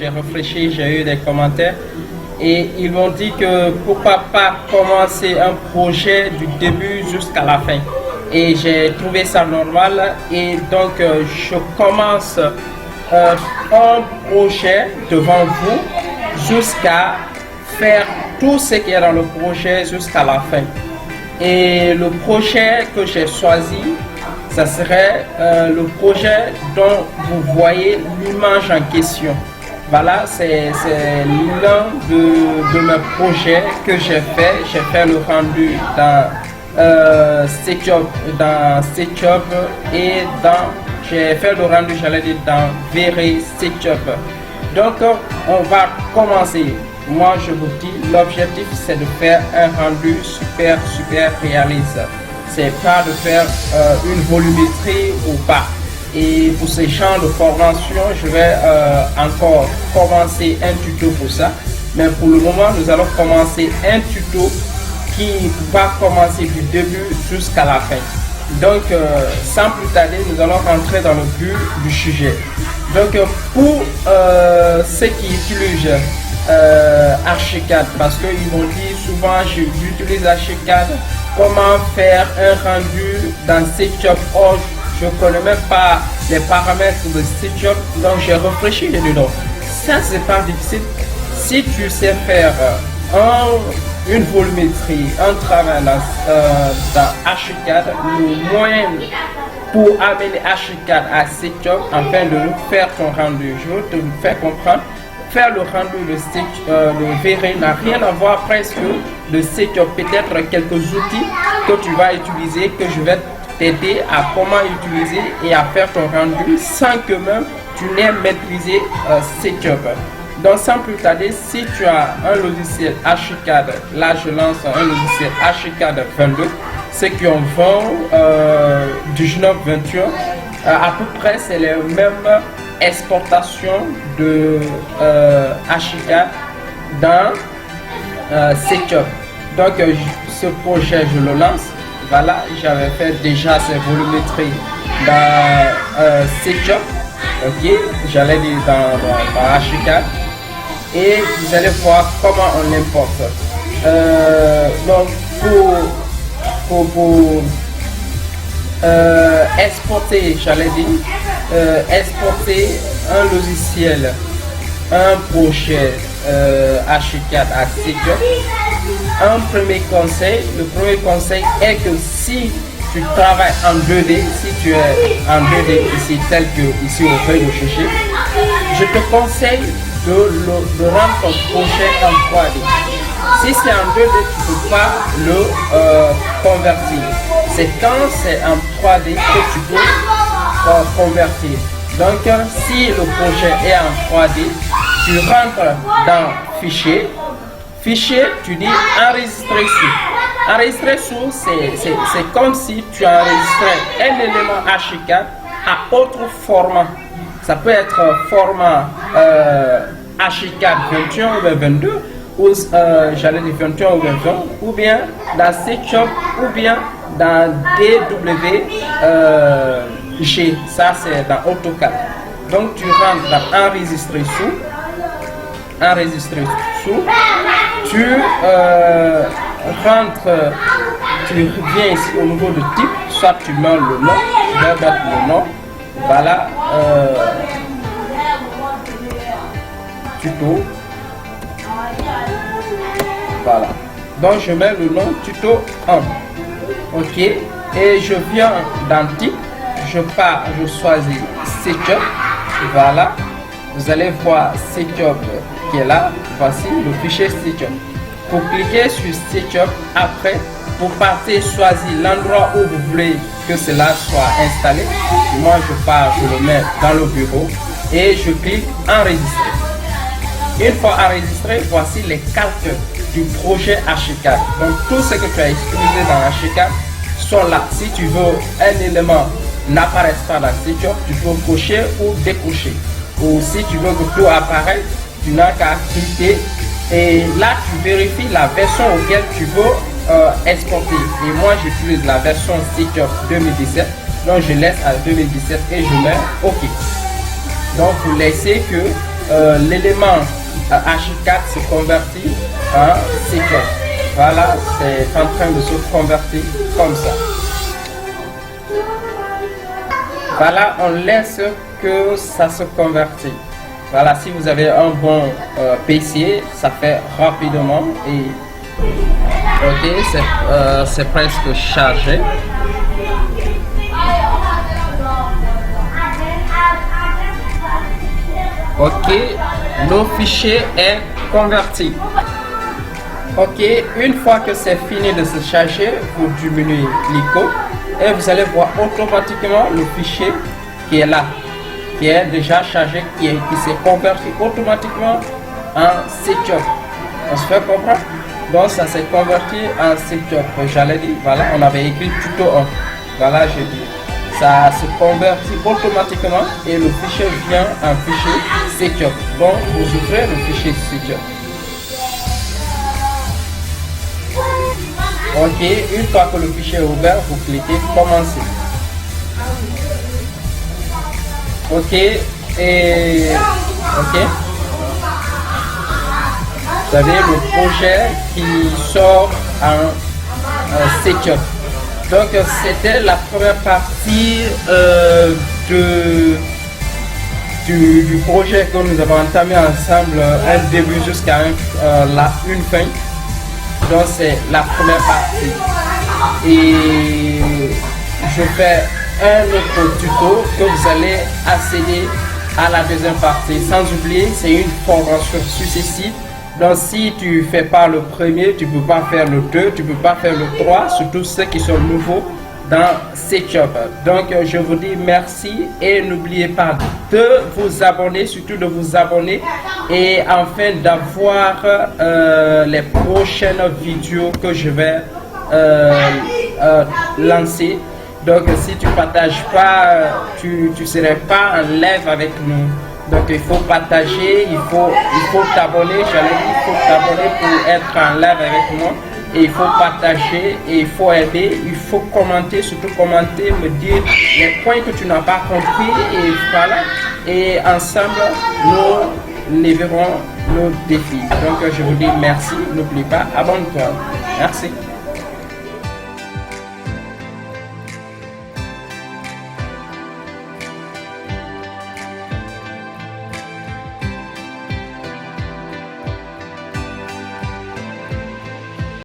j'ai réfléchi, j'ai eu des commentaires et ils m'ont dit que pourquoi pas commencer un projet du début jusqu'à la fin. Et j'ai trouvé ça normal et donc je commence un projet devant vous jusqu'à faire tout ce qui est dans le projet jusqu'à la fin. Et le projet que j'ai choisi, ça serait le projet dont vous voyez l'image en question. Voilà, c'est l'un de mes projets que j'ai fait. J'ai fait le rendu dans SketchUp et j'ai fait le rendu, j'allais dire, dans V-Ray SketchUp. Donc, on va commencer. Moi, je vous dis, l'objectif, c'est de faire un rendu super réaliste. C'est pas de faire une volumétrie ou pas. Et pour ces champs de formation, je vais encore commencer un tuto pour ça. Mais pour le moment, nous allons commencer un tuto qui va commencer du début jusqu'à la fin. Donc, sans plus tarder, nous allons rentrer dans le but du sujet. Donc, pour ceux qui utilisent Archicad, parce qu'ils m'ont dit souvent j'utilise Archicad, comment faire un rendu dans SketchUp. Or, je ne connais même pas les paramètres de SketchUp, donc j'ai réfléchi et dit non, ça c'est pas difficile. Si tu sais faire une volumétrie, un travail dans Archicad, le moyen pour amener Archicad à SketchUp afin de faire ton rendu, je veux te faire comprendre. Faire le rendu de V-Ray n'a rien à voir presque de SketchUp. Peut-être quelques outils que tu vas utiliser, que je vais t'aider à comment utiliser et à faire ton rendu sans que même tu n'aies maîtrisé SketchUp. Donc sans plus tarder, si tu as un logiciel Archicad, là je lance un logiciel Archicad 22, ceux qui ont 20, 19, 21, à peu près c'est les mêmes exportations de Archicad dans SketchUp. Donc ce projet je le lance. Voilà, j'avais fait déjà ces volumétries dans SketchUp. Ok, j'allais dire dans Archicad. Et vous allez voir comment on l'importe. Donc pour exporter, j'allais dire, exporter un logiciel, un projet Archicad à SketchUp. Un premier conseil est que si tu travailles en 2D, si tu es en 2D ici tel que ici au rez-de-chaussée, je te conseille de rendre ton projet en 3D. Si c'est en 2D, tu ne peux pas le convertir. C'est quand c'est en 3D que tu peux convertir. Donc si le projet est en 3D, tu rentres dans fichier, tu dis enregistrer sous. Enregistrer sous, c'est comme si tu enregistrais un élément Archicad à autre format. Ça peut être format Archicad 21 ou 22, ou j'allais dire 21 ou 20, ou bien dans SketchUp, ou bien dans DWG, ça c'est dans AutoCAD. Donc tu rentres dans enregistrer sous, tu rentres, tu viens ici au niveau de type, soit tu mets le nom, je vais mettre le nom, voilà, tuto, voilà, donc je mets le nom tuto 1, ok, et je viens dans type, je choisis SketchUp, voilà, vous allez voir SketchUp qui est là, voici le fichier SketchUp. Pour cliquer sur SketchUp, après, pour partir, choisir l'endroit où vous voulez que cela soit installé. Moi, je le mets dans le bureau et je clique enregistrer. Une fois enregistré, voici les calques du projet Archicad. Donc, tout ce que tu as utilisé dans Archicad sont là. Si tu veux un élément n'apparaisse pas dans SketchUp, tu peux cocher ou décocher. Ou si tu veux que tout apparaisse, tu n'as qu'à cliquer et là tu vérifies la version auquel tu veux exporter. Et moi j'utilise la version SketchUp 2017, donc je laisse à 2017 et je mets OK. Donc vous laissez que l'élément H4 se convertit en C-job. Voilà, c'est en train de se convertir comme ça. Voilà, on laisse que ça se convertit. Voilà, si vous avez un bon PC, ça fait rapidement et ok, c'est presque chargé. Ok, le fichier est converti. Ok, une fois que c'est fini de se charger, vous diminuez l'icône et vous allez voir automatiquement le fichier qui est là, qui est déjà chargé, qui s'est converti automatiquement en C-job. On se fait comprendre? Donc ça s'est converti en C-job. J'allais dire, voilà, on avait écrit tuto 1. Voilà, j'ai dit. Ça se convertit automatiquement et le fichier vient en fichier C-job. Donc vous ouvrez le fichier C-job. Ok, une fois que le fichier est ouvert, vous cliquez commencer. Ok, et ok. Vous avez le projet qui sort en C-job. Donc c'était la première partie du projet que nous avons entamé ensemble, un début jusqu'à une fin. Donc c'est la première partie. Et je fais un autre tuto que vous allez accéder à la deuxième partie. Sans oublier, c'est une formation successive. Donc si tu ne fais pas le premier, tu ne peux pas faire le 2, tu ne peux pas faire le 3, surtout ceux qui sont nouveaux dans C-job. Donc je vous dis merci et n'oubliez pas de vous abonner, surtout de vous abonner et enfin d'avoir les prochaines vidéos que je vais lancer. Donc si tu ne partages pas, tu ne serais pas en live avec nous. Donc il faut partager, il faut t'abonner, il faut t'abonner pour être en live avec moi. Et il faut partager, et il faut aider, il faut commenter, surtout commenter, me dire les points que tu n'as pas compris et voilà. Et ensemble, nous lèverons nos défis. Donc je vous dis merci, n'oublie pas, abonne-toi. Merci.